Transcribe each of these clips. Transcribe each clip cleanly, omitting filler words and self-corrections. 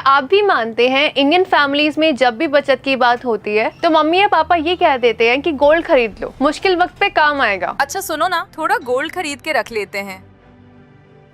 क्या आप भी मानते हैं इंडियन फैमिलीज में जब भी बचत की बात होती है तो मम्मी या पापा ये कह देते हैं कि गोल्ड खरीद लो, मुश्किल वक्त पे काम आएगा। अच्छा सुनो ना, थोड़ा गोल्ड खरीद के रख लेते हैं,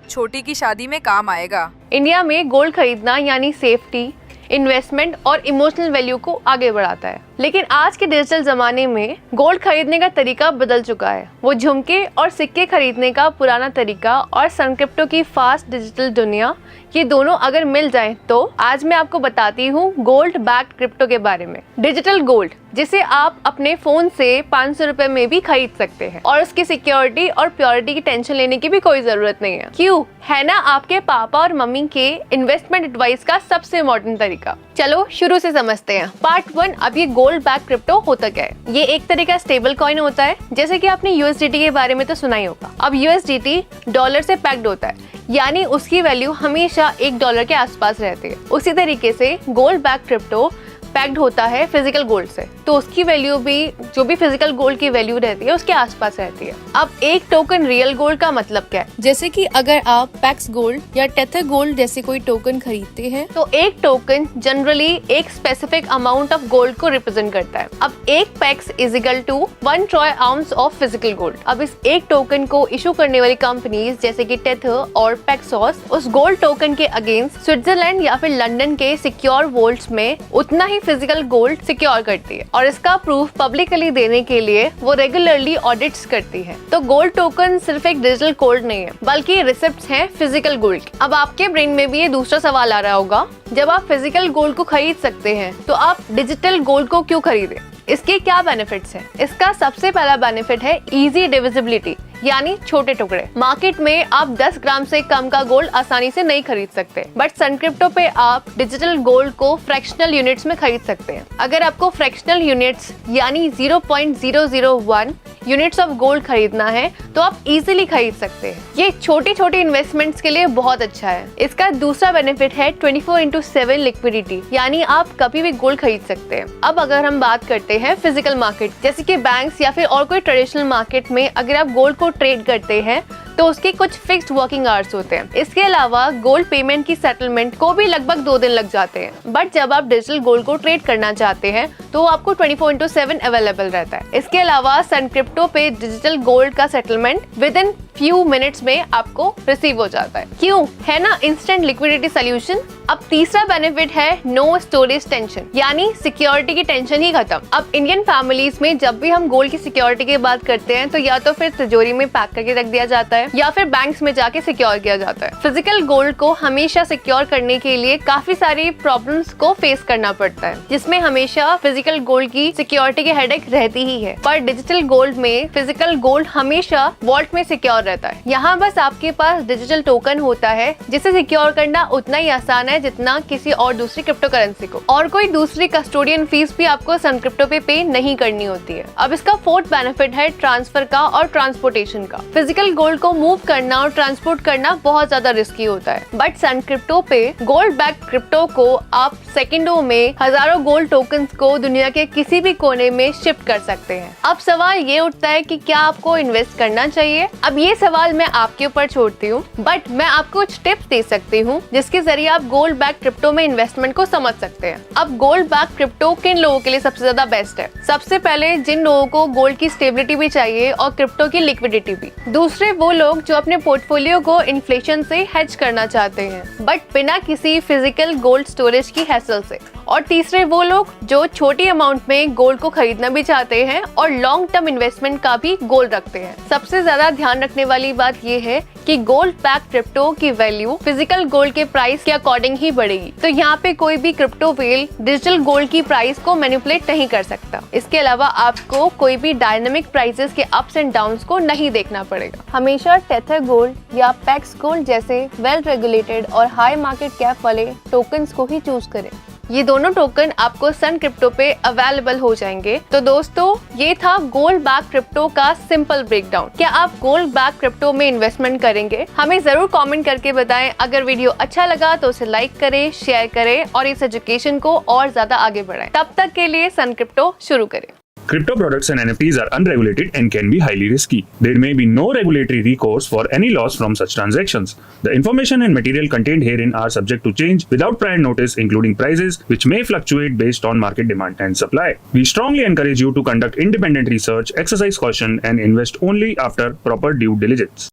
छोटी की शादी में काम आएगा। इंडिया में गोल्ड खरीदना यानी सेफ्टी, इन्वेस्टमेंट और इमोशनल वैल्यू को आगे बढ़ाता है। लेकिन आज के डिजिटल जमाने में गोल्ड खरीदने का तरीका बदल चुका है। वो झुमके और सिक्के खरीदने का पुराना तरीका और सन क्रिप्टो की फास्ट डिजिटल दुनिया, ये दोनों अगर मिल जाएं तो आज मैं आपको बताती हूँ गोल्ड बैक्ड क्रिप्टो के बारे में। डिजिटल गोल्ड, जिसे आप अपने फोन से 500 रुपए में भी खरीद सकते हैं और उसकी सिक्योरिटी और प्योरिटी की टेंशन लेने की भी कोई जरूरत नहीं है। क्यों है ना आपके पापा और मम्मी के इन्वेस्टमेंट एडवाइस का सबसे इम्पोर्टेंट तरीका। चलो शुरू से समझते हैं। पार्ट 1, अब ये गोल्ड बैक क्रिप्टो होता क्या है। ये एक तरह का स्टेबल कॉइन होता है। जैसे कि आपने यूएसडीटी के बारे में तो सुना ही होगा। अब यूएसडीटी डॉलर से पैक्ड होता है, यानी उसकी वैल्यू हमेशा $1 के आसपास रहती है। उसी तरीके से गोल्ड बैक क्रिप्टो पैक्ड होता है फिजिकल गोल्ड से, तो उसकी वैल्यू भी जो भी फिजिकल गोल्ड की वैल्यू रहती है उसके आसपास रहती है। अब एक टोकन रियल गोल्ड का मतलब क्या है। जैसे कि अगर आप पैक्स गोल्ड या टेथर गोल्ड जैसे कोई टोकन खरीदते हैं तो एक टोकन जनरली एक स्पेसिफिक अमाउंट ऑफ गोल्ड को रिप्रेजेंट करता है। अब एक Pax is equal to 1 troy ounce of physical gold. अब इस एक टोकन को इशू करने वाली कंपनीज जैसे कि टेथर और पैक्सॉस उस गोल्ड टोकन के अगेंस्ट स्विट्जरलैंड या फिर लंदन के सिक्योर वॉल्ट्स में उतना ही फिजिकल गोल्ड सिक्योर करती है और इसका प्रूफ पब्लिकली देने के लिए वो रेगुलरली ऑडिट्स करती है। तो गोल्ड टोकन सिर्फ एक डिजिटल गोल्ड नहीं है, बल्कि रिसिप्ट्स हैं फिजिकल गोल्ड की। अब आपके ब्रेन में भी ये दूसरा सवाल आ रहा होगा, जब आप फिजिकल गोल्ड को खरीद सकते हैं तो आप डिजिटल गोल्ड को क्यों खरीदें। इसके क्या बेनिफिट्स हैं? इसका सबसे पहला बेनिफिट है इजी डिविजिबिलिटी, यानी छोटे टुकड़े। मार्केट में आप 10 ग्राम से कम का गोल्ड आसानी से नहीं खरीद सकते, बट सन क्रिप्टो पे आप डिजिटल गोल्ड को फ्रैक्शनल यूनिट्स में खरीद सकते हैं। अगर आपको फ्रैक्शनल यूनिट्स यानी 0.001 यूनिट्स ऑफ गोल्ड खरीदना है तो आप इजीली खरीद सकते हैं। ये छोटी छोटी इन्वेस्टमेंट्स के लिए बहुत अच्छा है। इसका दूसरा बेनिफिट है 24/7 लिक्विडिटी, यानी आप कभी भी गोल्ड खरीद सकते हैं। अब अगर हम बात करते हैं फिजिकल मार्केट जैसे कि बैंक्स या फिर और कोई ट्रेडिशनल मार्केट में, अगर आप गोल्ड को ट्रेड करते हैं तो उसके कुछ फिक्स्ड वर्किंग आवर्स होते हैं। इसके अलावा गोल्ड पेमेंट की सेटलमेंट को भी लगभग 2 दिन लग जाते हैं। बट जब आप डिजिटल गोल्ड को ट्रेड करना चाहते हैं तो आपको 24/7 अवेलेबल रहता है। इसके अलावा सन क्रिप्टो पे डिजिटल गोल्ड का settlement with in few minutes में आपको रिसीव हो जाता है। क्यों है ना इंस्टेंट लिक्विडिटी सोल्यूशन। अब तीसरा बेनिफिट है नो स्टोरेज टेंशन, यानी सिक्योरिटी की टेंशन ही खत्म। अब इंडियन फैमिलीज में जब भी हम गोल्ड की सिक्योरिटी की बात करते हैं तो या तो फिर तिजोरी में पैक करके रख दिया जाता है या फिर बैंक्स में जाके सिक्योर किया जाता है। फिजिकल गोल्ड को हमेशा सिक्योर करने के लिए काफी सारी प्रॉब्लम्स को फेस करना पड़ता है, जिसमें हमेशा फिजिकल गोल्ड की सिक्योरिटी की हेडेक रहती ही है। पर डिजिटल गोल्ड में फिजिकल गोल्ड हमेशा वॉल्ट में सिक्योर रहता है। यहाँ बस आपके पास डिजिटल टोकन होता है जिसे सिक्योर करना उतना ही आसान है जितना किसी और दूसरी क्रिप्टो करेंसी को, और कोई दूसरी कस्टोडियन फीस भी आपको सन क्रिप्टो पे नहीं करनी होती है। अब इसका फोर्थ बेनिफिट है ट्रांसफर का और ट्रांसपोर्टेशन का। फिजिकल गोल्ड को मूव करना और ट्रांसपोर्ट करना बहुत ज्यादा रिस्की होता है, बट सन क्रिप्टो पे गोल्ड बैक क्रिप्टो को आप सेकंडों में हजारों गोल्ड टोकन्स को दुनिया के किसी भी कोने में शिफ्ट कर सकते हैं। अब सवाल ये उठता है कि क्या आपको इन्वेस्ट करना चाहिए। अब ये सवाल मैं आपके ऊपर छोड़ती हूँ, बट मैं आपको कुछ टिप्स दे सकती हूँ जिसके जरिए आप गोल्ड बैक क्रिप्टो में इन्वेस्टमेंट को समझ सकते हैं। अब गोल्ड बैक क्रिप्टो किन लोगों के लिए सबसे ज्यादा बेस्ट है। सबसे पहले जिन लोगों को गोल्ड की स्टेबिलिटी भी चाहिए और क्रिप्टो की लिक्विडिटी भी। दूसरे वो लोग जो अपने पोर्टफोलियो को इन्फ्लेशन से हेज करना चाहते हैं, बट बिना किसी फिजिकल गोल्ड स्टोरेज की हैसल से। और तीसरे वो लोग जो छोटी अमाउंट में गोल्ड को खरीदना भी चाहते हैं और लॉन्ग टर्म इन्वेस्टमेंट का भी गोल रखते हैं। सबसे ज्यादा ध्यान रखने वाली बात ये है कि गोल्ड बैक क्रिप्टो की वैल्यू फिजिकल गोल्ड के प्राइस के अकॉर्डिंग ही बढ़ेगी। तो यहाँ पे कोई भी क्रिप्टो वेल डिजिटल गोल्ड की प्राइस को मैनिपुलेट नहीं कर सकता। इसके अलावा आपको कोई भी डायनामिक प्राइसेस के अप्स एंड डाउन्स को नहीं देखना पड़ेगा। हमेशा टेथर गोल्ड या पैक्स गोल्ड जैसे वेल रेगुलेटेड और हाई मार्केट कैप वाले टोकन्स को ही चूज करें। ये दोनों टोकन आपको सन क्रिप्टो पे अवेलेबल हो जाएंगे। तो दोस्तों, ये था गोल्ड बैक क्रिप्टो का सिंपल ब्रेकडाउन। क्या आप गोल्ड बैक क्रिप्टो में इन्वेस्टमेंट करेंगे? हमें जरूर कमेंट करके बताएं। अगर वीडियो अच्छा लगा तो उसे लाइक करें, शेयर करें और इस एजुकेशन को और ज्यादा आगे बढ़ाएं। तब तक के लिए सन क्रिप्टो शुरू करें। Crypto products and NFTs are unregulated and can be highly risky. There may be no regulatory recourse for any loss from such transactions. The information and material contained herein are subject to change without prior notice, including prices, which may fluctuate based on market demand and supply. We strongly encourage you to conduct independent research, exercise caution, and invest only after proper due diligence.